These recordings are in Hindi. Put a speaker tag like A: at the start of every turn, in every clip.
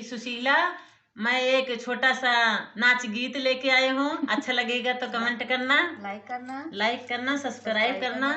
A: सुशीला। मैं एक छोटा सा नाच गीत लेके आए हूँ। अच्छा लगेगा तो कमेंट करना, लाइक करना, सब्सक्राइब करना।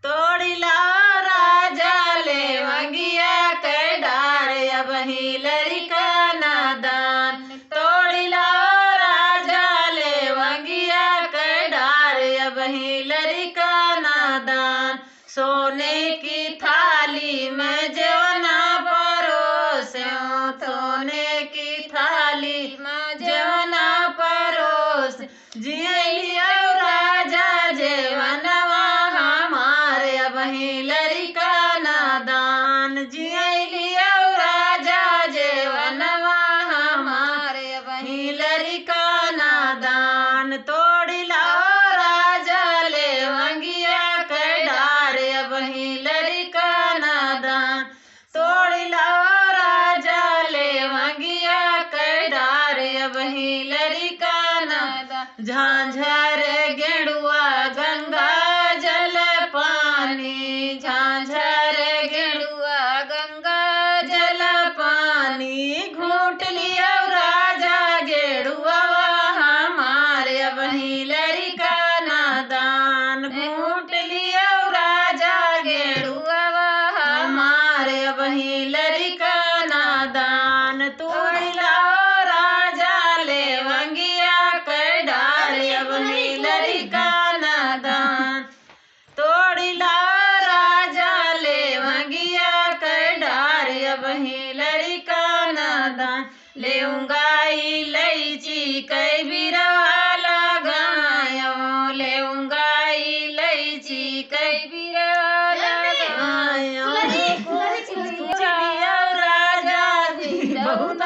A: तोड़ी लाओ राजा ले वंगिया के डार, अब ही लड़का नादान। तोड़ी लाओ राजा ले वंगिया के डार, अब ही लड़का नादान। सोने की थाली में जवना परोसऊं, सोने की थाली में जवना परोस। जियलियो राजा जेवनवा हमारे, अब ही लड़का नादान। जियलियो राजा जेवनवा हमारे, अब ही लड़का नादान। तोड़ी लाओ राजा ले वंगिया के डार, अब ही लड़का नादान। तोड़ी लाओ राजा ले वंगिया के डार, अब ही लड़का नादान। झांझर गेड़ुआ गंगा जल पानी, झांझर गेड़ुआ गंगा जल पानी। घूट लिया राजा गेड़ुआ हमारे, अब ही लड़का नादान। घूट लिया राजा गेड़ुआ हमारे, अब ही लड़का नादान। तोड़ी लाओ राजा ले वंगिया के डार, अब ही लड़का नादान। तोड़ी लाओ राजा ले वंगिया के डार, अब ही लड़का नादान। लेऊंगा इलायची कई बिरवा लगायो, लेऊंगा इलायची कई बिरवा लगायो। राजा जी बहुत